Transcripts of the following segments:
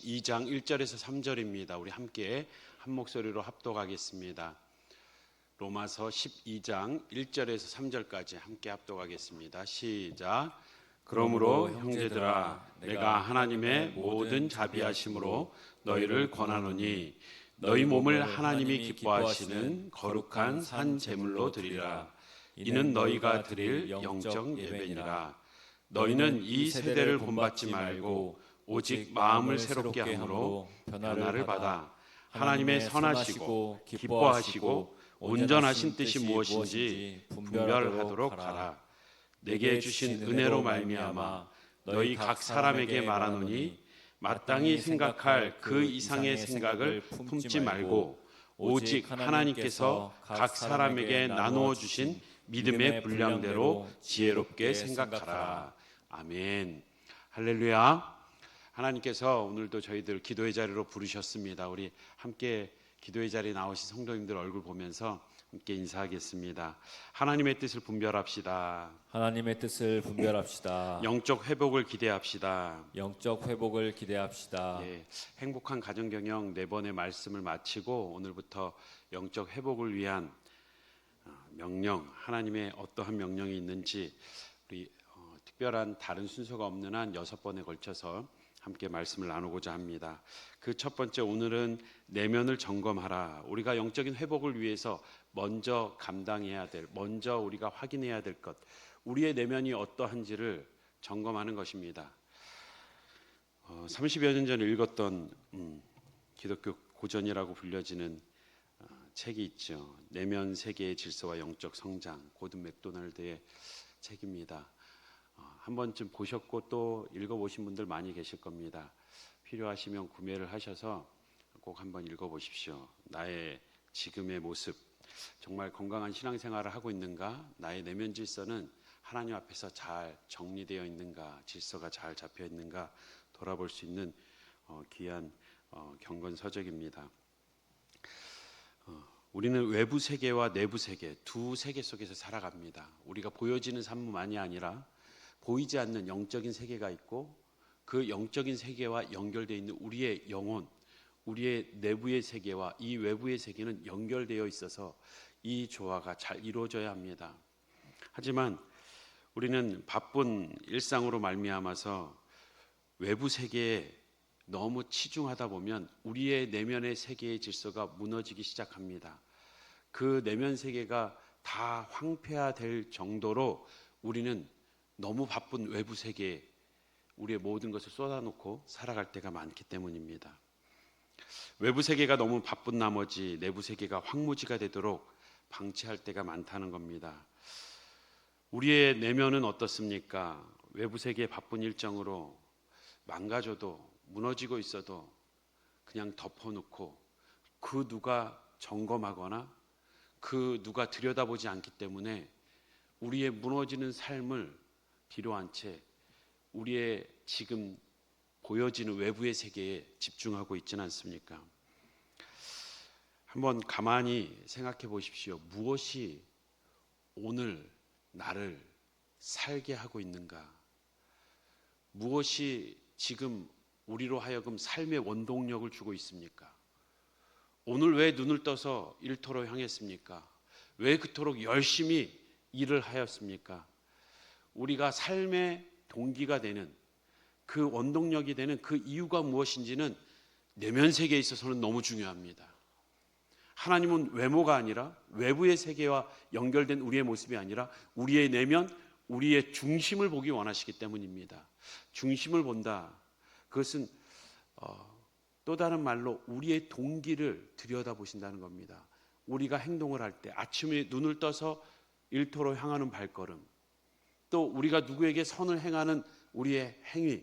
12장 1절에서 3절입니다. 우리 함께 한 목소리로 합독하겠습니다. 로마서 12장 1절에서 3절까지 함께 합독하겠습니다. 시작. 그러므로 형제들아, 내가 하나님의 모든 자비하심으로 너희를 권하노니 너희 몸을 하나님이 기뻐하시는 거룩한 산 제물로 드리라. 이는 너희가 드릴 영적 예배니라. 너희는 이 세대를 본받지 말고 오직 마음을 새롭게 함으로 변화를 받아 하나님의 선하시고 기뻐하시고 온전하신 뜻이 무엇인지 분별하도록 하라. 내게 주신 은혜로 말미암아 너희 각 사람에게 말하노니 마땅히 생각할 그 이상의 생각을 품지 말고 오직 하나님께서 각 사람에게 나누어 주신 믿음의 분량대로 지혜롭게 생각하라. 아멘. 할렐루야. 하나님께서 오늘도 저희들 기도의 자리로 부르셨습니다. 우리 함께 기도의 자리에 나오신 성도님들 얼굴 보면서 함께 인사하겠습니다. 하나님의 뜻을 분별합시다. 하나님의 뜻을 분별합시다. 영적 회복을 기대합시다. 영적 회복을 기대합시다. 예, 행복한 가정경영 4번의 말씀을 마치고 오늘부터 영적 회복을 위한 명령, 하나님의 어떠한 명령이 있는지 우리 특별한 다른 순서가 없는 한 6번에 걸쳐서 함께 말씀을 나누고자 합니다. 그 첫 번째, 오늘은 내면을 점검하라. 우리가 영적인 회복을 위해서 먼저 감당해야 될, 먼저 우리가 확인해야 될 것, 우리의 내면이 어떠한지를 점검하는 것입니다. 30여 년 전에 읽었던 기독교 고전이라고 불려지는 책이 있죠. 내면 세계의 질서와 영적 성장, 고든 맥도날드의 책입니다. 한 번쯤 보셨고 또 읽어보신 분들 많이 계실 겁니다. 필요하시면 구매를 하셔서 꼭 한번 읽어보십시오. 나의 지금의 모습, 정말 건강한 신앙생활을 하고 있는가? 나의 내면 질서는 하나님 앞에서 잘 정리되어 있는가? 질서가 잘 잡혀 있는가? 돌아볼 수 있는 귀한 경건서적입니다. 우리는 외부 세계와 내부 세계, 두 세계 속에서 살아갑니다. 우리가 보여지는 삶만이 아니라 보이지 않는 영적인 세계가 있고 그 영적인 세계와 연결되어 있는 우리의 영혼, 우리의 내부의 세계와 이 외부의 세계는 연결되어 있어서 이 조화가 잘 이루어져야 합니다. 하지만 우리는 바쁜 일상으로 말미암아서 외부 세계에 너무 치중하다 보면 우리의 내면의 세계의 질서가 무너지기 시작합니다. 그 내면 세계가 다 황폐화될 정도로 우리는 너무 바쁜 외부 세계에 우리의 모든 것을 쏟아놓고 살아갈 때가 많기 때문입니다. 외부 세계가 너무 바쁜 나머지 내부 세계가 황무지가 되도록 방치할 때가 많다는 겁니다. 우리의 내면은 어떻습니까? 외부 세계의 바쁜 일정으로 망가져도 무너지고 있어도 그냥 덮어놓고 그 누가 점검하거나 그 누가 들여다보지 않기 때문에 우리의 무너지는 삶을 뒤로한 채 우리의 지금 보여지는 외부의 세계에 집중하고 있지는 않습니까? 한번 가만히 생각해 보십시오. 무엇이 오늘 나를 살게 하고 있는가? 무엇이 지금 우리로 하여금 삶의 원동력을 주고 있습니까? 오늘 왜 눈을 떠서 일터로 향했습니까? 왜 그토록 열심히 일을 하였습니까? 우리가 삶의 동기가 되는 그 원동력이 되는 그 이유가 무엇인지는 내면 세계에 있어서는 너무 중요합니다. 하나님은 외모가 아니라 외부의 세계와 연결된 우리의 모습이 아니라 우리의 내면, 우리의 중심을 보기 원하시기 때문입니다. 중심을 본다. 그것은 또 다른 말로 우리의 동기를 들여다보신다는 겁니다. 우리가 행동을 할 때 아침에 눈을 떠서 일터로 향하는 발걸음, 또 우리가 누구에게 선을 행하는 우리의 행위,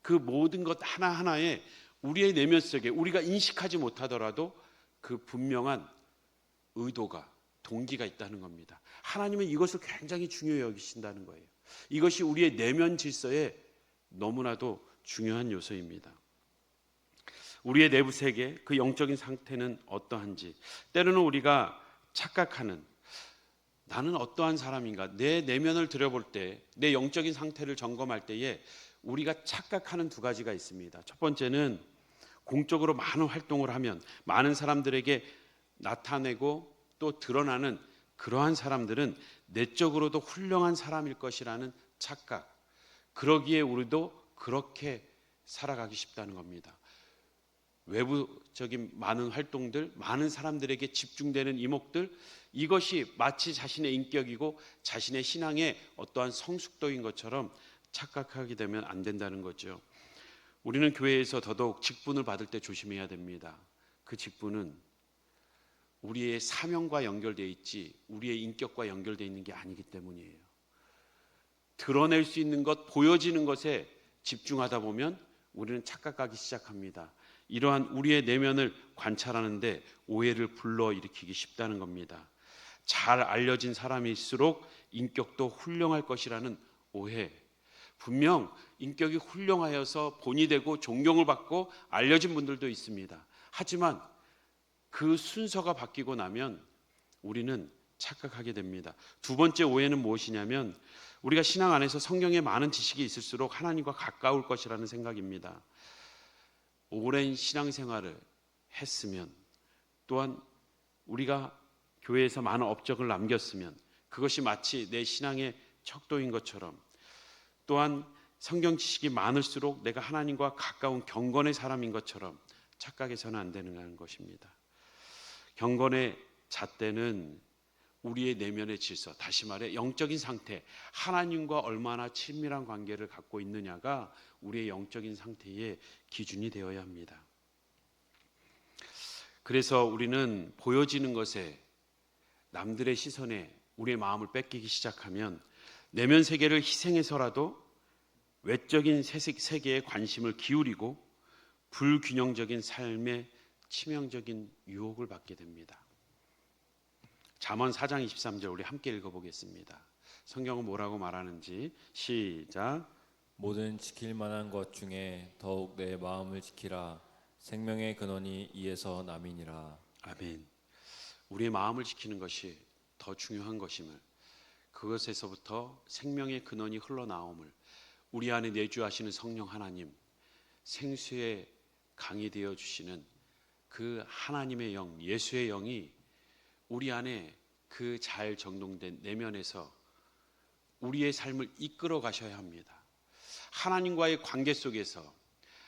그 모든 것 하나하나에 우리의 내면 속에 우리가 인식하지 못하더라도 그 분명한 의도가, 동기가 있다는 겁니다. 하나님은 이것을 굉장히 중요히 여기신다는 거예요. 이것이 우리의 내면 질서에 너무나도 중요한 요소입니다. 우리의 내부 세계, 그 영적인 상태는 어떠한지, 때로는 우리가 착각하는, 나는 어떠한 사람인가, 내 내면을 들여볼 때, 내 영적인 상태를 점검할 때에 우리가 착각하는 두 가지가 있습니다. 첫 번째는 공적으로 많은 활동을 하면 많은 사람들에게 나타내고 또 드러나는 그러한 사람들은 내적으로도 훌륭한 사람일 것이라는 착각, 그러기에 우리도 그렇게 살아가기 쉽다는 겁니다. 외부적인 많은 활동들, 많은 사람들에게 집중되는 이목들, 이것이 마치 자신의 인격이고 자신의 신앙의 어떠한 성숙도인 것처럼 착각하게 되면 안 된다는 거죠. 우리는 교회에서 더더욱 직분을 받을 때 조심해야 됩니다. 그 직분은 우리의 사명과 연결되어 있지 우리의 인격과 연결되어 있는 게 아니기 때문이에요. 드러낼 수 있는 것, 보여지는 것에 집중하다 보면 우리는 착각하기 시작합니다. 이러한 우리의 내면을 관찰하는데 오해를 불러일으키기 쉽다는 겁니다. 잘 알려진 사람일수록 인격도 훌륭할 것이라는 오해. 분명 인격이 훌륭하여서 본이 되고 존경을 받고 알려진 분들도 있습니다. 하지만 그 순서가 바뀌고 나면 우리는 착각하게 됩니다. 두 번째 오해는 무엇이냐면 우리가 신앙 안에서 성경에 많은 지식이 있을수록 하나님과 가까울 것이라는 생각입니다. 오랜 신앙생활을 했으면, 또한 우리가 교회에서 많은 업적을 남겼으면 그것이 마치 내 신앙의 척도인 것처럼, 또한 성경 지식이 많을수록 내가 하나님과 가까운 경건의 사람인 것처럼 착각해서는 안 되는 것입니다. 경건의 잣대는 우리의 내면의 질서, 다시 말해 영적인 상태, 하나님과 얼마나 친밀한 관계를 갖고 있느냐가 우리의 영적인 상태의 기준이 되어야 합니다. 그래서 우리는 보여지는 것에, 남들의 시선에 우리의 마음을 뺏기기 시작하면 내면 세계를 희생해서라도 외적인 세계에 관심을 기울이고 불균형적인 삶에 치명적인 유혹을 받게 됩니다. 잠언 4장 23절 우리 함께 읽어보겠습니다. 성경은 뭐라고 말하는지 시작. 모든 지킬 만한 것 중에 더욱 내 마음을 지키라. 생명의 근원이 이에서 남이니라. 아멘. 우리의 마음을 지키는 것이 더 중요한 것임을, 그것에서부터 생명의 근원이 흘러나옴을, 우리 안에 내주하시는 성령 하나님, 생수의 강이 되어 주시는 그 하나님의 영, 예수의 영이 우리 안에 그 잘 정돈된 내면에서 우리의 삶을 이끌어 가셔야 합니다. 하나님과의 관계 속에서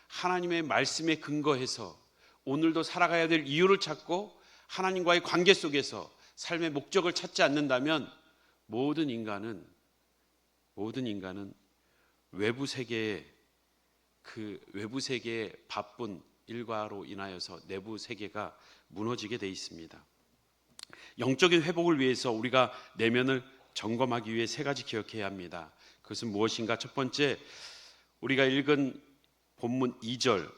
하나님의 말씀에 근거해서 오늘도 살아가야 될 이유를 찾고 하나님과의 관계 속에서 삶의 목적을 찾지 않는다면 모든 인간은 외부 세계의 바쁜 일과로 인하여서 내부 세계가 무너지게 돼 있습니다. 영적인 회복을 위해서 우리가 내면을 점검하기 위해 세 가지 기억해야 합니다. 그것은 무엇인가? 첫 번째, 우리가 읽은 본문 2절,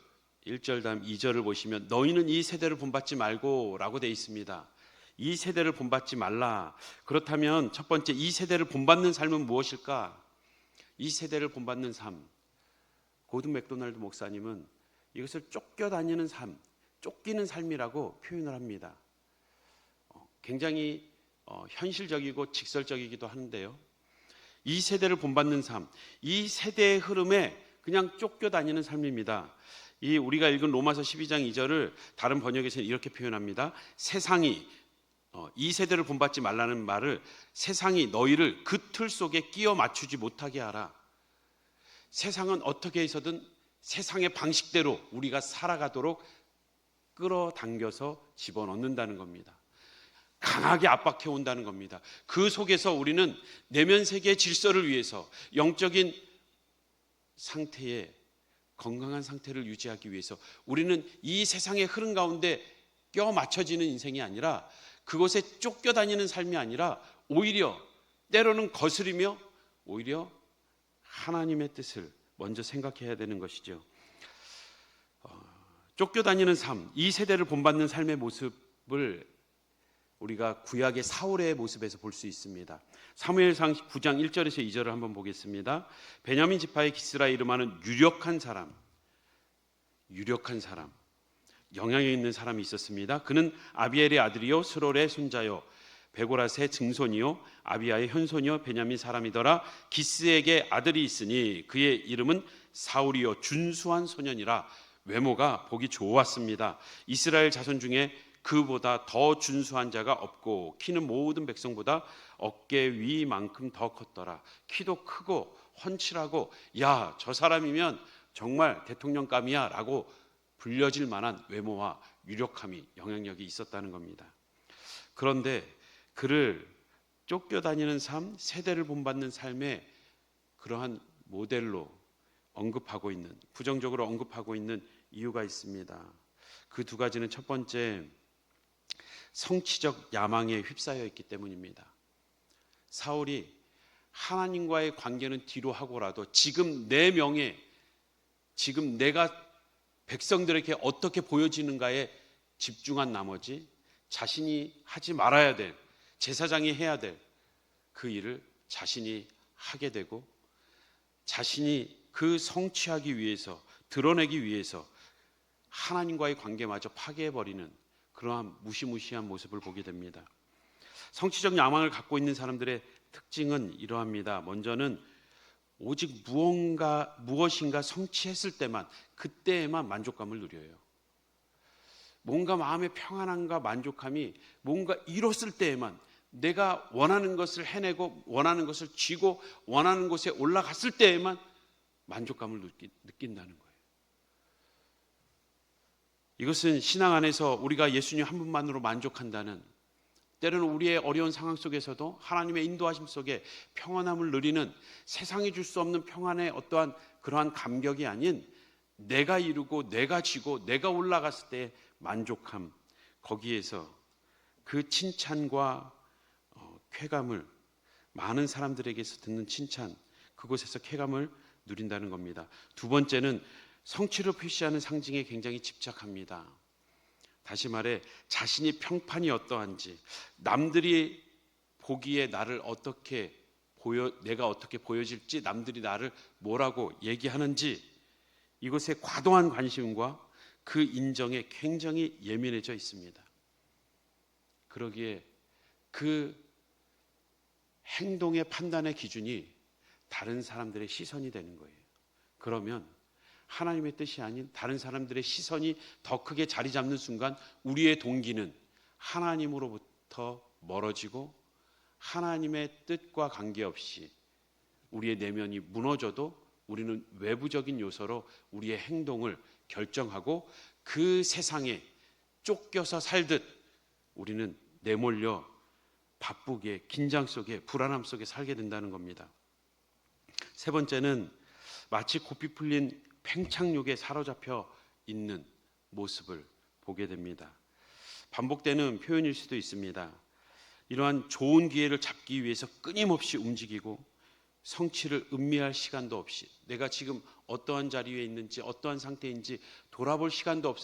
1절 다음 2절을 보시면 너희는 이 세대를 본받지 말고 라고 되어 있습니다. 이 세대를 본받지 말라. 그렇다면 첫 번째, 이 세대를 본받는 삶은 무엇일까? 이 세대를 본받는 삶, 고든 맥도날드 목사님은 이것을 쫓겨다니는 삶, 쫓기는 삶이라고 표현을 합니다. 굉장히 현실적이고 직설적이기도 한데요. 이 세대를 본받는 삶, 이 세대의 흐름에 그냥 쫓겨다니는 삶입니다. 이 우리가 읽은 로마서 12장 2절을 다른 번역에서는 이렇게 표현합니다. 세상이, 이 세대를 본받지 말라는 말을, 세상이 너희를 그 틀 속에 끼워 맞추지 못하게 하라. 세상은 어떻게 해서든 세상의 방식대로 우리가 살아가도록 끌어당겨서 집어넣는다는 겁니다. 강하게 압박해 온다는 겁니다. 그 속에서 우리는 내면 세계의 질서를 위해서, 영적인 상태에 건강한 상태를 유지하기 위해서 우리는 이 세상의 흐름 가운데 껴 맞춰지는 인생이 아니라, 그것에 쫓겨다니는 삶이 아니라 오히려 때로는 거스리며 오히려 하나님의 뜻을 먼저 생각해야 되는 것이죠. 쫓겨다니는 삶, 이 세대를 본받는 삶의 모습을 우리가 구약의 사울의 모습에서 볼 수 있습니다. 사무엘상 9장 1절에서 2절을 한번 보겠습니다. 베냐민 지파의 기스라 이름하는 유력한 사람, 영향력 있는 사람이 있었습니다. 그는 아비엘의 아들이요 스롤의 손자요 베고라스의 증손이요 아비야의 현손이요 베냐민 사람이더라. 기스에게 아들이 있으니 그의 이름은 사울이요 준수한 소년이라. 외모가 보기 좋았습니다. 이스라엘 자손 중에 그보다 더 준수한 자가 없고 키는 모든 백성보다 어깨 위만큼 더 컸더라. 키도 크고 훤칠하고 야, 저 사람이면 정말 대통령감이야 라고 불려질 만한 외모와 유력함이, 영향력이 있었다는 겁니다. 그런데 그를 쫓겨다니는 삶, 세대를 본받는 삶의 그러한 모델로 언급하고 있는, 부정적으로 언급하고 있는 이유가 있습니다. 그 두 가지는 첫 번째, 성취적 야망에 휩싸여 있기 때문입니다. 사울이 하나님과의 관계는 뒤로 하고라도 지금 내 명예, 지금 내가 백성들에게 어떻게 보여지는가에 집중한 나머지 자신이 하지 말아야 될, 제사장이 해야 될 그 일을 자신이 하게 되고, 자신이 그 성취하기 위해서, 드러내기 위해서 하나님과의 관계마저 파괴해버리는 그러한 무시무시한 모습을 보게 됩니다. 성취적 야망을 갖고 있는 사람들의 특징은 이러합니다. 먼저는 오직 무엇인가 성취했을 때만, 그때에만 만족감을 누려요. 뭔가 마음의 평안함과 만족함이 뭔가 이뤘을 때에만, 내가 원하는 것을 해내고 원하는 것을 쥐고 원하는 곳에 올라갔을 때에만 만족감을 느낀다는 거예요. 이것은 신앙 안에서 우리가 예수님 한 분만으로 만족한다는, 때로는 우리의 어려운 상황 속에서도 하나님의 인도하심 속에 평안함을 누리는, 세상이 줄 수 없는 평안의 어떠한 그러한 감격이 아닌 내가 이루고 내가 쥐고 내가 올라갔을 때의 만족함, 거기에서 그 칭찬과 쾌감을, 많은 사람들에게서 듣는 칭찬, 그곳에서 쾌감을 누린다는 겁니다. 두 번째는 성취를 표시하는 상징에 굉장히 집착합니다. 다시 말해 자신이 평판이 어떠한지, 남들이 보기에 나를 어떻게 내가 어떻게 보여질지, 남들이 나를 뭐라고 얘기하는지, 이것에 과도한 관심과 그 인정에 굉장히 예민해져 있습니다. 그러기에 그 행동의 판단의 기준이 다른 사람들의 시선이 되는 거예요. 그러면 하나님의 뜻이 아닌 다른 사람들의 시선이 더 크게 자리 잡는 순간 우리의 동기는 하나님으로부터 멀어지고, 하나님의 뜻과 관계없이 우리의 내면이 무너져도 우리는 외부적인 요소로 우리의 행동을 결정하고 그 세상에 쫓겨서 살듯 우리는 내몰려 바쁘게, 긴장 속에, 불안함 속에 살게 된다는 겁니다. 세 번째는 마치 고삐 풀린 팽창욕에 사로잡혀 있는 모습을 보게 됩니다. 반복되는 표현일 수도 있습니다. 이러한 좋은 기회를 잡기 위해서 끊임없이 움직이고, 성취를 음미할 시간도 없이, 내가 지금 어떠한 자리에 있는지 어떠한 상태인지 돌아볼 시간도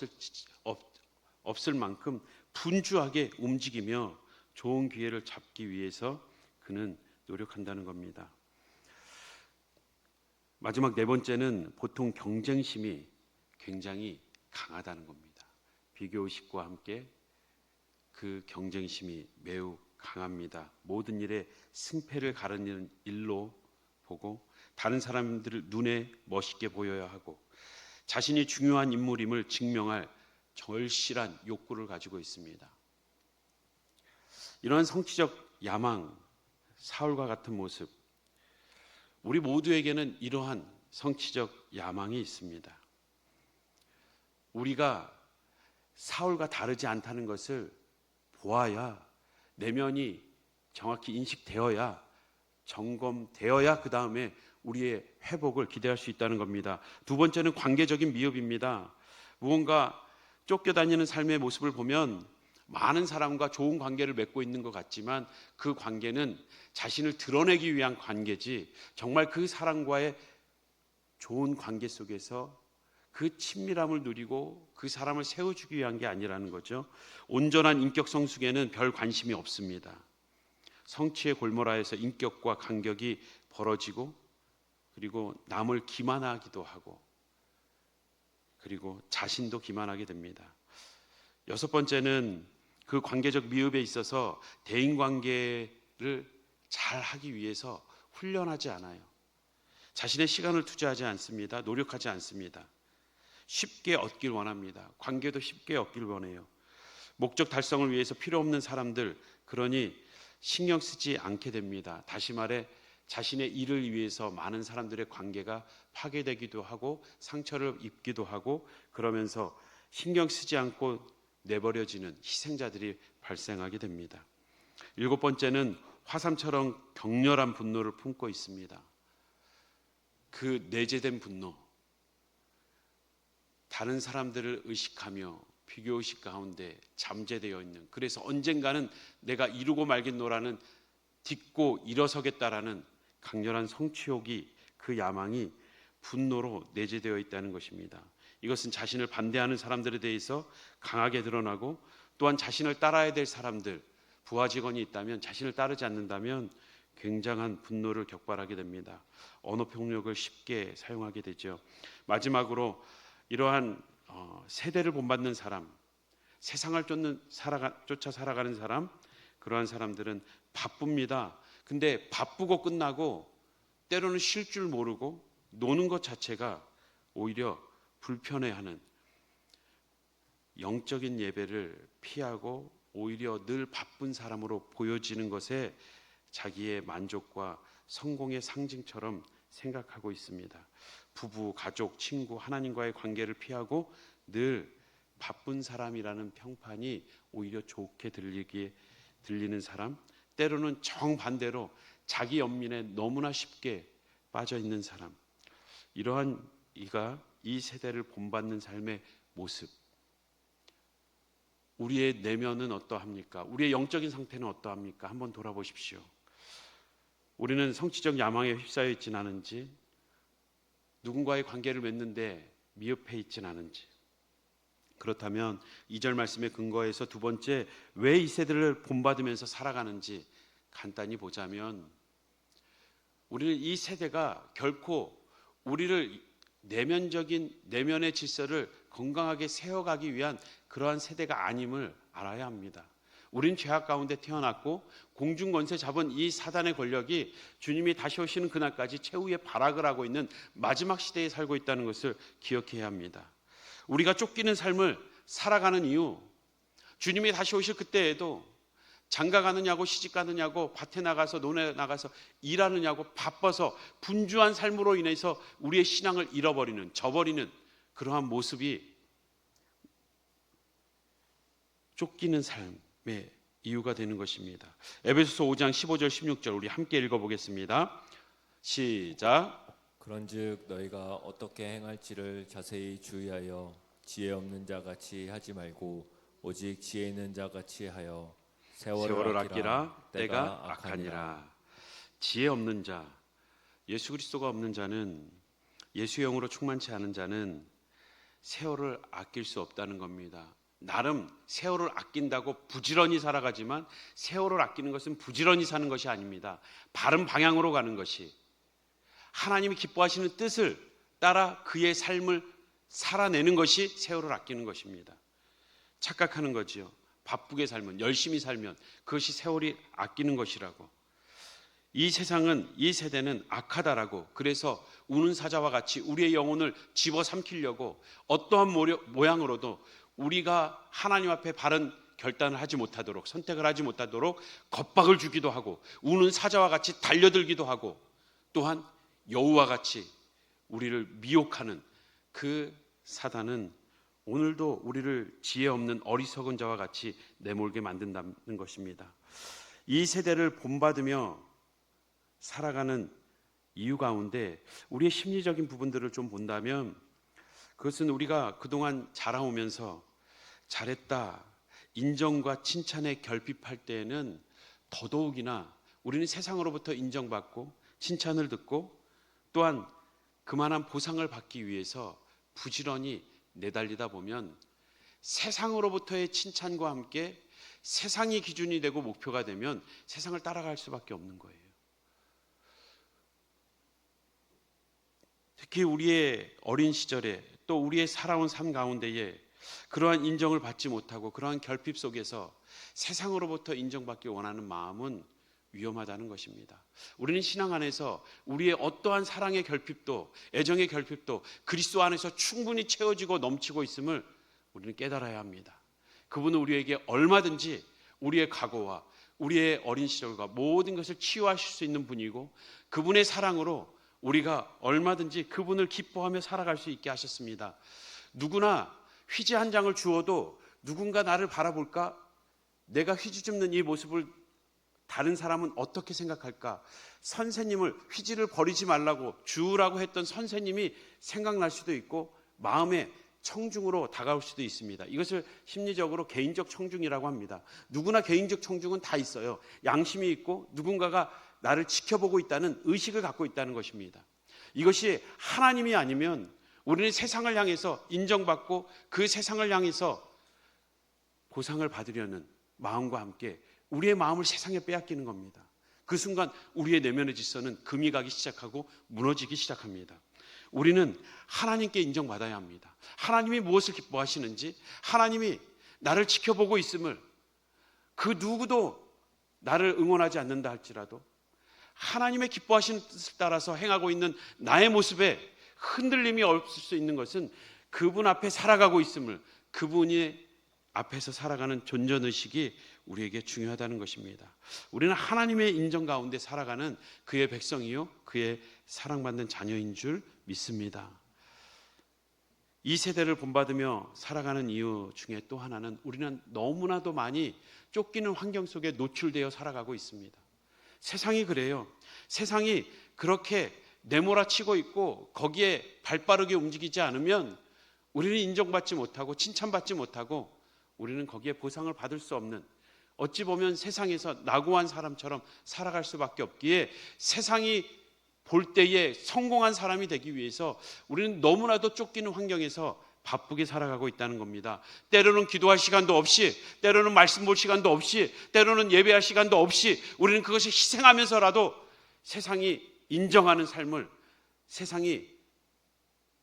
없을 만큼 분주하게 움직이며 좋은 기회를 잡기 위해서 그는 노력한다는 겁니다. 마지막 네 번째는 보통 경쟁심이 굉장히 강하다는 겁니다. 비교의식과 함께 그 경쟁심이 매우 강합니다. 모든 일에 승패를 가르는 일로 보고, 다른 사람들을 눈에 멋있게 보여야 하고, 자신이 중요한 인물임을 증명할 절실한 욕구를 가지고 있습니다. 이러한 성취적 야망, 사울과 같은 모습, 우리 모두에게는 이러한 성취적 야망이 있습니다. 우리가 사울과 다르지 않다는 것을 보아야, 내면이 정확히 인식되어야, 점검되어야 그 다음에 우리의 회복을 기대할 수 있다는 겁니다. 두 번째는 관계적인 미흡입니다. 무언가 쫓겨다니는 삶의 모습을 보면 많은 사람과 좋은 관계를 맺고 있는 것 같지만 그 관계는 자신을 드러내기 위한 관계지, 정말 그 사람과의 좋은 관계 속에서 그 친밀함을 누리고 그 사람을 세워주기 위한 게 아니라는 거죠. 온전한 인격 성숙에는 별 관심이 없습니다. 성취의 골몰아에서 인격과 간격이 벌어지고, 그리고 남을 기만하기도 하고, 그리고 자신도 기만하게 됩니다. 여섯 번째는 그 관계적 미흡에 있어서 대인관계를 잘 하기 위해서 훈련하지 않아요. 자신의 시간을 투자하지 않습니다. 노력하지 않습니다. 쉽게 얻길 원합니다. 관계도 쉽게 얻길 원해요. 목적 달성을 위해서 필요 없는 사람들, 그러니 신경 쓰지 않게 됩니다. 다시 말해 자신의 일을 위해서 많은 사람들의 관계가 파괴되기도 하고 상처를 입기도 하고, 그러면서 신경 쓰지 않고 내버려지는 희생자들이 발생하게 됩니다. 7번째는 화삼처럼 격렬한 분노를 품고 있습니다. 그 내재된 분노, 다른 사람들을 의식하며 비교의식 가운데 잠재되어 있는, 그래서 언젠가는 내가 이루고 말겠노라는, 딛고 일어서겠다라는 강렬한 성취욕이, 그 야망이 분노로 내재되어 있다는 것입니다. 이것은 자신을 반대하는 사람들에 대해서 강하게 드러나고, 또한 자신을 따라야 될 사람들, 부하 직원이 있다면 자신을 따르지 않는다면 굉장한 분노를 격발하게 됩니다. 언어 폭력을 쉽게 사용하게 되죠. 마지막으로 이러한 세대를 본받는 사람, 세상을 쫓아 살아가는 사람, 그러한 사람들은 바쁩니다. 근데 바쁘고 끝나고 때로는 쉴 줄 모르고 노는 것 자체가 오히려 불편해하는, 영적인 예배를 피하고 오히려 늘 바쁜 사람으로 보여지는 것에 자기의 만족과 성공의 상징처럼 생각하고 있습니다. 부부, 가족, 친구, 하나님과의 관계를 피하고 늘 바쁜 사람이라는 평판이 오히려 좋게 들리는 사람, 때로는 정반대로 자기 연민에 너무나 쉽게 빠져 있는 사람, 이러한 이가 이 세대를 본받는 삶의 모습, 우리의 내면은 어떠합니까? 우리의 영적인 상태는 어떠합니까? 한번 돌아보십시오. 우리는 성취적 야망에 휩싸여 있진 않은지, 누군가의 관계를 맺는데 미흡해 있진 않은지. 그렇다면 2절 말씀의 근거에서 두 번째, 왜 이 세대를 본받으면서 살아가는지 간단히 보자면, 우리는 이 세대가 결코 우리를 내면의 질서를 건강하게 세워가기 위한 그러한 세대가 아님을 알아야 합니다. 우린 죄악 가운데 태어났고 공중권세 잡은 이 사단의 권력이 주님이 다시 오시는 그날까지 최후의 발악을 하고 있는 마지막 시대에 살고 있다는 것을 기억해야 합니다. 우리가 쫓기는 삶을 살아가는 이유, 주님이 다시 오실 그때에도 장가 가느냐고, 시집 가느냐고, 밭에 나가서 논에 나가서 일하느냐고 바빠서 분주한 삶으로 인해서 우리의 신앙을 잃어버리는, 저버리는 그러한 모습이 쫓기는 삶의 이유가 되는 것입니다. 에베소서 5장 15절 16절 우리 함께 읽어보겠습니다. 시작. 그런즉 너희가 어떻게 행할지를 자세히 주의하여 지혜 없는 자 같이 하지 말고 오직 지혜 있는 자 같이 하여 세월을 아끼라. 때가 악하니라. 지혜 없는 자, 예수 그리스도가 없는 자는, 예수의 영으로 충만치 않은 자는 세월을 아낄 수 없다는 겁니다. 나름 세월을 아낀다고 부지런히 살아가지만 세월을 아끼는 것은 부지런히 사는 것이 아닙니다. 바른 방향으로 가는 것이, 하나님이 기뻐하시는 뜻을 따라 그의 삶을 살아내는 것이 세월을 아끼는 것입니다. 착각하는 거지요. 바쁘게 살면, 열심히 살면 그것이 세월이 아끼는 것이라고. 이 세상은, 이 세대는 악하다라고, 그래서 우는 사자와 같이 우리의 영혼을 집어삼키려고 어떠한 모양으로도 우리가 하나님 앞에 바른 결단을 하지 못하도록, 선택을 하지 못하도록 겁박을 주기도 하고, 우는 사자와 같이 달려들기도 하고, 또한 여우와 같이 우리를 미혹하는 그 사단은 오늘도 우리를 지혜 없는 어리석은 자와 같이 내몰게 만든다는 것입니다. 이 세대를 본받으며 살아가는 이유 가운데 우리의 심리적인 부분들을 좀 본다면, 그것은 우리가 그동안 자라오면서 잘했다, 인정과 칭찬에 결핍할 때에는 더더욱이나 우리는 세상으로부터 인정받고 칭찬을 듣고 또한 그만한 보상을 받기 위해서 부지런히 내달리다 보면 세상으로부터의 칭찬과 함께 세상이 기준이 되고 목표가 되면 세상을 따라갈 수밖에 없는 거예요. 특히 우리의 어린 시절에, 또 우리의 살아온 삶 가운데에 그러한 인정을 받지 못하고 그러한 결핍 속에서 세상으로부터 인정받기 원하는 마음은 위험하다는 것입니다. 우리는 신앙 안에서 우리의 어떠한 사랑의 결핍도 애정의 결핍도 그리스도 안에서 충분히 채워지고 넘치고 있음을 우리는 깨달아야 합니다. 그분은 우리에게 얼마든지 우리의 과거와 우리의 어린 시절과 모든 것을 치유하실 수 있는 분이고 그분의 사랑으로 우리가 얼마든지 그분을 기뻐하며 살아갈 수 있게 하셨습니다. 누구나 휴지 한 장을 주어도 누군가 나를 바라볼까? 내가 휴지 줍는 이 모습을 다른 사람은 어떻게 생각할까? 선생님을 휴지를 버리지 말라고 주우라고 했던 선생님이 생각날 수도 있고 마음에 청중으로 다가올 수도 있습니다. 이것을 심리적으로 개인적 청중이라고 합니다. 누구나 개인적 청중은 다 있어요. 양심이 있고 누군가가 나를 지켜보고 있다는 의식을 갖고 있다는 것입니다. 이것이 하나님이 아니면 우리는 세상을 향해서 인정받고 그 세상을 향해서 보상을 받으려는 마음과 함께 우리의 마음을 세상에 빼앗기는 겁니다. 그 순간 우리의 내면의 질서는 금이 가기 시작하고 무너지기 시작합니다. 우리는 하나님께 인정받아야 합니다. 하나님이 무엇을 기뻐하시는지, 하나님이 나를 지켜보고 있음을 그 누구도 나를 응원하지 않는다 할지라도 하나님의 기뻐하시는 뜻을 따라서 행하고 있는 나의 모습에 흔들림이 없을 수 있는 것은 그분 앞에 살아가고 있음을, 그분이 앞에서 살아가는 존재의식이 우리에게 중요하다는 것입니다. 우리는 하나님의 인정 가운데 살아가는 그의 백성이요 그의 사랑받는 자녀인 줄 믿습니다. 이 세대를 본받으며 살아가는 이유 중에 또 하나는 우리는 너무나도 많이 쫓기는 환경 속에 노출되어 살아가고 있습니다. 세상이 그래요. 세상이 그렇게 내몰아치고 있고 거기에 발빠르게 움직이지 않으면 우리는 인정받지 못하고 칭찬받지 못하고 우리는 거기에 보상을 받을 수 없는, 어찌 보면 세상에서 낙오한 사람처럼 살아갈 수밖에 없기에 세상이 볼 때에 성공한 사람이 되기 위해서 우리는 너무나도 쫓기는 환경에서 바쁘게 살아가고 있다는 겁니다. 때로는 기도할 시간도 없이, 때로는 말씀 볼 시간도 없이, 때로는 예배할 시간도 없이 우리는 그것을 희생하면서라도 세상이 인정하는 삶을, 세상이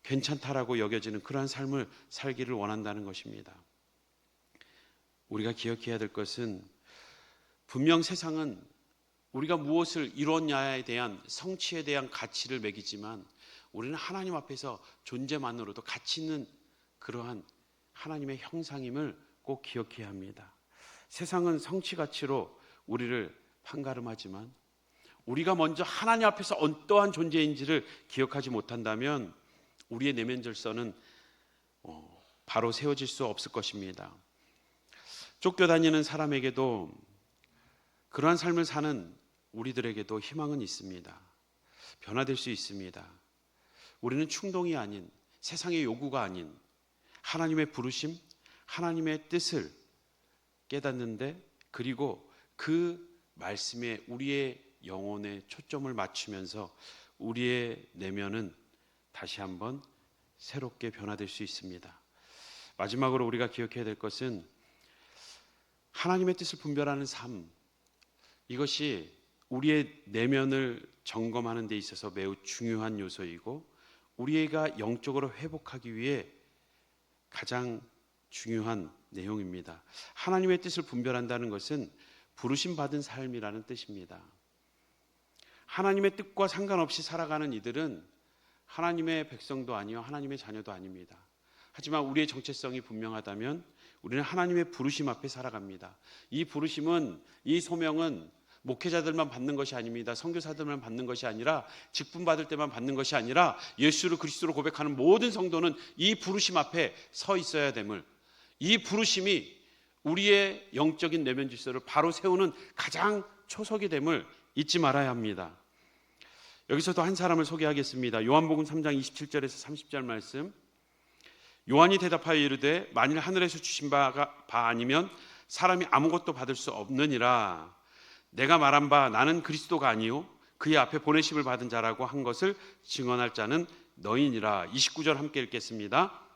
괜찮다라고 여겨지는 그러한 삶을 살기를 원한다는 것입니다. 우리가 기억해야 될 것은 분명 세상은 우리가 무엇을 이뤘냐에 대한 성취에 대한 가치를 매기지만 우리는 하나님 앞에서 존재만으로도 가치 있는 그러한 하나님의 형상임을 꼭 기억해야 합니다. 세상은 성취 가치로 우리를 판가름하지만 우리가 먼저 하나님 앞에서 어떠한 존재인지를 기억하지 못한다면 우리의 내면 질서는 바로 세워질 수 없을 것입니다. 쫓겨다니는 사람에게도 그러한 삶을 사는 우리들에게도 희망은 있습니다. 변화될 수 있습니다. 우리는 충동이 아닌, 세상의 요구가 아닌 하나님의 부르심, 하나님의 뜻을 깨닫는데, 그리고 그 말씀에 우리의 영혼에 초점을 맞추면서 우리의 내면은 다시 한번 새롭게 변화될 수 있습니다. 마지막으로 우리가 기억해야 될 것은 하나님의 뜻을 분별하는 삶, 이것이 우리의 내면을 점검하는 데 있어서 매우 중요한 요소이고 우리가 영적으로 회복하기 위해 가장 중요한 내용입니다. 하나님의 뜻을 분별한다는 것은 부르심 받은 삶이라는 뜻입니다. 하나님의 뜻과 상관없이 살아가는 이들은 하나님의 백성도 아니요 하나님의 자녀도 아닙니다. 하지만 우리의 정체성이 분명하다면 우리는 하나님의 부르심 앞에 살아갑니다. 이 부르심은, 이 소명은 목회자들만 받는 것이 아닙니다. 선교사들만 받는 것이 아니라, 직분 받을 때만 받는 것이 아니라 예수를 그리스도로 고백하는 모든 성도는 이 부르심 앞에 서 있어야 됨을, 이 부르심이 우리의 영적인 내면 질서를 바로 세우는 가장 초석이 됨을 잊지 말아야 합니다. 여기서도 한 사람을 소개하겠습니다. 요한복음 3장 27절에서 30절 말씀. 요한이 대답하여 이르되 만일 하늘에서 주신 바 아니면 사람이 아무것도 받을 수 없느니라. 내가 말한 바 나는 그리스도가 아니요 그의 앞에 보내심을 받은 자라고 한 것을 증언할 자는 너희니라. 29절 함께 읽겠습니다.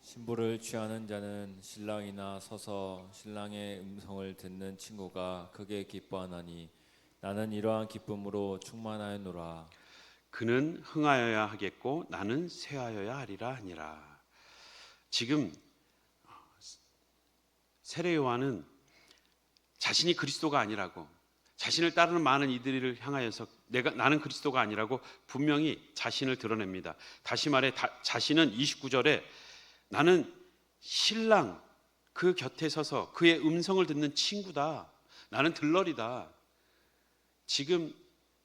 신부를 취하는 자는 신랑이나 서서 신랑의 음성을 듣는 친구가 크게 기뻐하나니 나는 이러한 기쁨으로 충만하였노라. 그는 흥하여야 하겠고 나는 쇠하여야 하리라 하니라. 지금 세례 요한은 자신이 그리스도가 아니라고, 자신을 따르는 많은 이들을 향하여서 나는 그리스도가 아니라고 분명히 자신을 드러냅니다. 다시 말해 자신은 29절에 나는 신랑 그 곁에 서서 그의 음성을 듣는 친구다. 나는 들러리다. 지금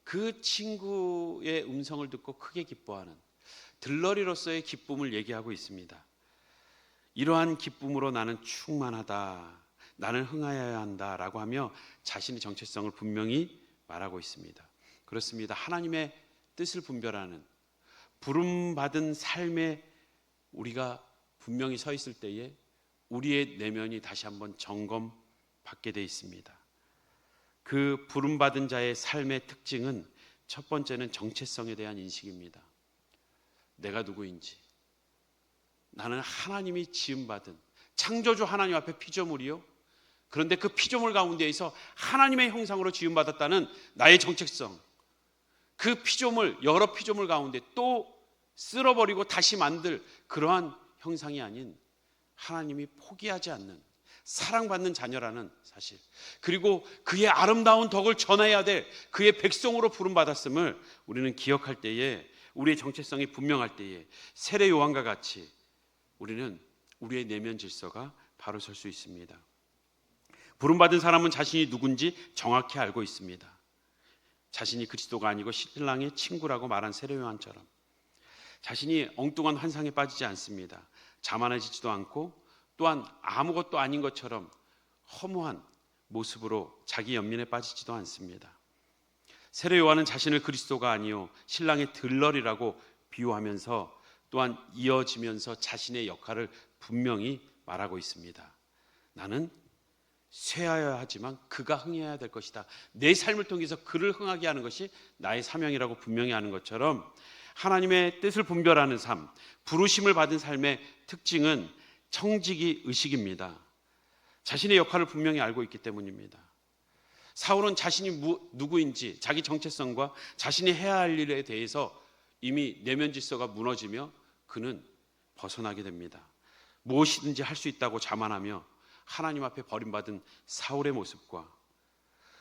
그 친구의 음성을 듣고 크게 기뻐하는 들러리로서의 기쁨을 얘기하고 있습니다. 이러한 기쁨으로 나는 충만하다. 나는 흥하여야 한다라고 하며 자신의 정체성을 분명히 말하고 있습니다. 그렇습니다. 하나님의 뜻을 분별하는 부름받은 삶에 우리가 분명히 서 있을 때에 우리의 내면이 다시 한번 점검받게 돼 있습니다. 그 부름받은 자의 삶의 특징은 첫 번째는 정체성에 대한 인식입니다. 내가 누구인지, 나는 하나님이 지음받은 창조주 하나님 앞에 피조물이요, 그런데 그 피조물 가운데에서 하나님의 형상으로 지음받았다는 나의 정체성, 그 피조물, 여러 피조물 가운데 또 쓸어버리고 다시 만들 그러한 형상이 아닌 하나님이 포기하지 않는 사랑받는 자녀라는 사실, 그리고 그의 아름다운 덕을 전해야 될 그의 백성으로 부름받았음을 우리는 기억할 때에, 우리의 정체성이 분명할 때에 세례 요한과 같이 우리는 우리의 내면 질서가 바로 설 수 있습니다. 부름받은 사람은 자신이 누군지 정확히 알고 있습니다. 자신이 그리스도가 아니고 신랑의 친구라고 말한 세례 요한처럼 자신이 엉뚱한 환상에 빠지지 않습니다. 자만해지지도 않고 또한 아무것도 아닌 것처럼 허무한 모습으로 자기 연민에 빠지지도 않습니다. 세례 요한은 자신을 그리스도가 아니요 신랑의 들러리라고 비유하면서 또한 이어지면서 자신의 역할을 분명히 말하고 있습니다. 나는 쇠하여야 하지만 그가 흥해야 될 것이다. 내 삶을 통해서 그를 흥하게 하는 것이 나의 사명이라고 분명히 하는 것처럼 하나님의 뜻을 분별하는 삶, 부르심을 받은 삶의 특징은 청지기 의식입니다. 자신의 역할을 분명히 알고 있기 때문입니다. 사울은 자신이 누구인지, 자기 정체성과 자신이 해야 할 일에 대해서 이미 내면 질서가 무너지며 그는 벗어나게 됩니다. 무엇이든지 할 수 있다고 자만하며 하나님 앞에 버림받은 사울의 모습과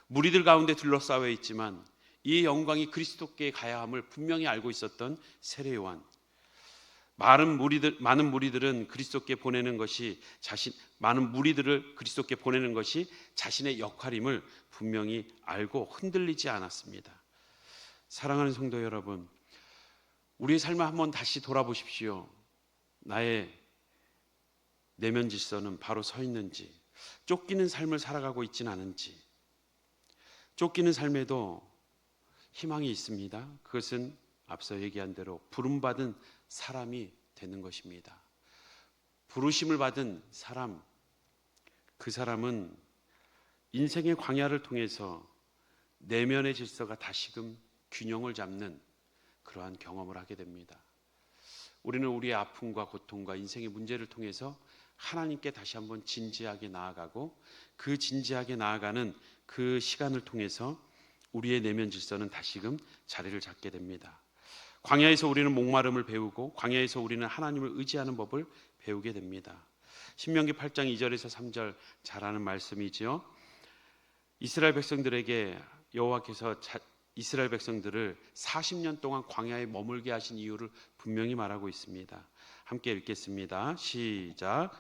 무리들 가운데 둘러싸여 있지만 이 영광이 그리스도께 가야 함을 분명히 알고 있었던 세례 요한, 많은 무리들을 그리스도께 보내는 것이 자신의 역할임을 분명히 알고 흔들리지 않았습니다. 사랑하는 성도 여러분, 우리의 삶을 한번 다시 돌아보십시오. 나의 내면 질서는 바로 서 있는지, 쫓기는 삶을 살아가고 있지는 않은지. 쫓기는 삶에도 희망이 있습니다. 그것은 앞서 얘기한 대로 부름받은 사람이 되는 것입니다. 부르심을 받은 사람, 그 사람은 인생의 광야를 통해서 내면의 질서가 다시금 균형을 잡는 그러한 경험을 하게 됩니다. 우리는 우리의 아픔과 고통과 인생의 문제를 통해서 하나님께 다시 한번 진지하게 나아가고 그 진지하게 나아가는 그 시간을 통해서 우리의 내면 질서는 다시금 자리를 잡게 됩니다. 광야에서 우리는 목마름을 배우고 광야에서 우리는 하나님을 의지하는 법을 배우게 됩니다. 신명기 8장 2절에서 3절 잘 아는 말씀이지요. 이스라엘 백성들에게 여호와께서 이스라엘 백성들을 40년 동안 광야에 머물게 하신 이유를 분명히 말하고 있습니다. 함께 읽겠습니다. 시작.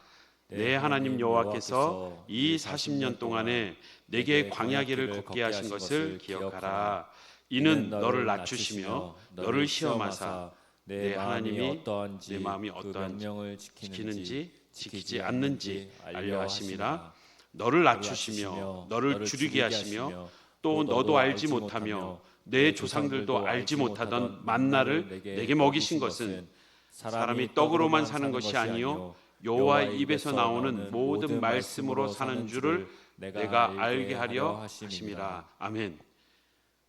내 하나님 여호와께서 이 40년 동안에 내게 광야 길을 걷게 하신 것을 기억하라. 이는 너를 낮추시며 너를 시험하사 내 하나님이 내 마음이 어떠한지 명령을 지키는지 지키지 않는지 알려 하심이라. 너를 낮추시며 너를 줄이게 하시며 또 너도 알지 못하며 내 조상들도 알지 못하던 만나를 내게 먹이신 것은 사람이 떡으로만 사는 것이 아니요 여호와의 입에서 나오는 모든 말씀으로 사는 줄을 내가 알게 하려 하심이라. 아멘.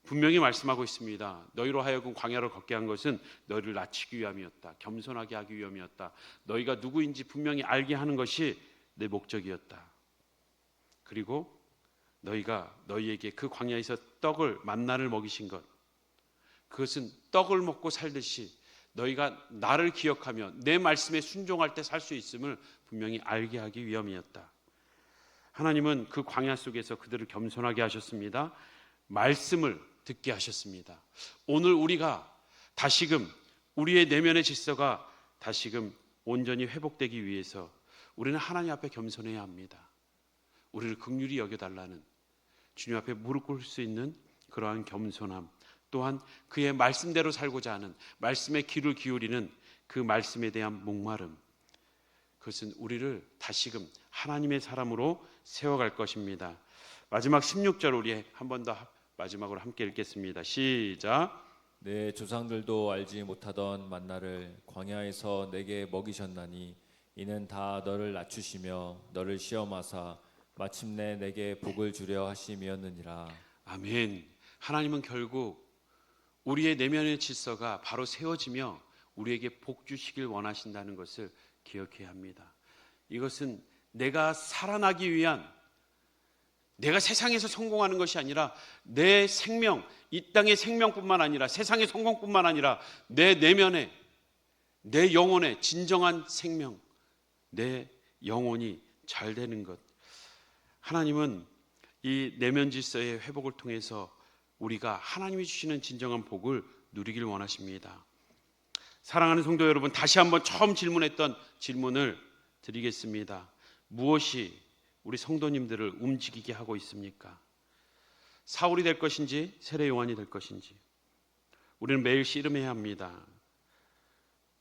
분명히 말씀하고 있습니다. 너희로 하여금 광야를 걷게 한 것은 너희를 낮추기 위함이었다. 겸손하게 하기 위함이었다. 너희가 누구인지 분명히 알게 하는 것이 내 목적이었다. 그리고 너희가 너희에게 그 광야에서 만나를 먹이신 것, 그것은 떡을 먹고 살듯이 너희가 나를 기억하며 내 말씀에 순종할 때 살 수 있음을 분명히 알게 하기 위함이었다. 하나님은 그 광야 속에서 그들을 겸손하게 하셨습니다. 말씀을 듣게 하셨습니다. 오늘 우리가 다시금 우리의 내면의 질서가 다시금 온전히 회복되기 위해서 우리는 하나님 앞에 겸손해야 합니다. 우리를 긍휼히 여겨달라는, 주님 앞에 무릎 꿇을 수 있는 그러한 겸손함, 또한 그의 말씀대로 살고자 하는, 말씀에 귀를 기울이는 그 말씀에 대한 목마름, 그것은 우리를 다시금 하나님의 사람으로 세워갈 것입니다. 마지막 16절 우리 한 번 더 마지막으로 함께 읽겠습니다. 시작. 내 조상들도 알지 못하던 만나를 광야에서 내게 먹이셨나니 이는 다 너를 낮추시며 너를 시험하사 마침내 내게 복을 주려 하심이었느니라. 아멘. 하나님은 결국 우리의 내면의 질서가 바로 세워지며 우리에게 복 주시길 원하신다는 것을 기억해야 합니다. 이것은 내가 살아나기 위한, 내가 세상에서 성공하는 것이 아니라 내 생명, 이 땅의 생명뿐만 아니라 세상의 성공뿐만 아니라 내 내면에, 내 영혼의 진정한 생명, 내 영혼이 잘 되는 것. 하나님은 이 내면 질서의 회복을 통해서 우리가 하나님이 주시는 진정한 복을 누리길 원하십니다. 사랑하는 성도 여러분, 다시 한번 처음 질문했던 질문을 드리겠습니다. 무엇이 우리 성도님들을 움직이게 하고 있습니까? 사울이 될 것인지 세례 요한이 될 것인지 우리는 매일 씨름해야 합니다.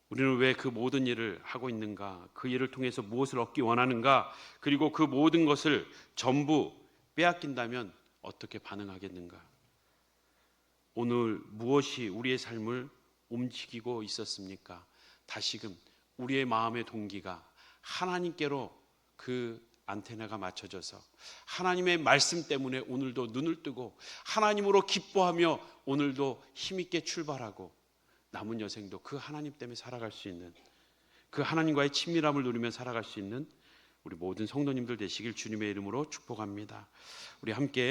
우리는 왜 그 모든 일을 하고 있는가? 그 일을 통해서 무엇을 얻기 원하는가? 그리고 그 모든 것을 전부 빼앗긴다면 어떻게 반응하겠는가? 오늘 무엇이 우리의 삶을 움직이고 있었습니까? 다시금 우리의 마음의 동기가 하나님께로 그 안테나가 맞춰져서 하나님의 말씀 때문에 오늘도 눈을 뜨고 하나님으로 기뻐하며 오늘도 힘있게 출발하고 남은 여생도 그 하나님 때문에 살아갈 수 있는, 그 하나님과의 친밀함을 누리며 살아갈 수 있는 우리 모든 성도님들 되시길 주님의 이름으로 축복합니다. 우리 함께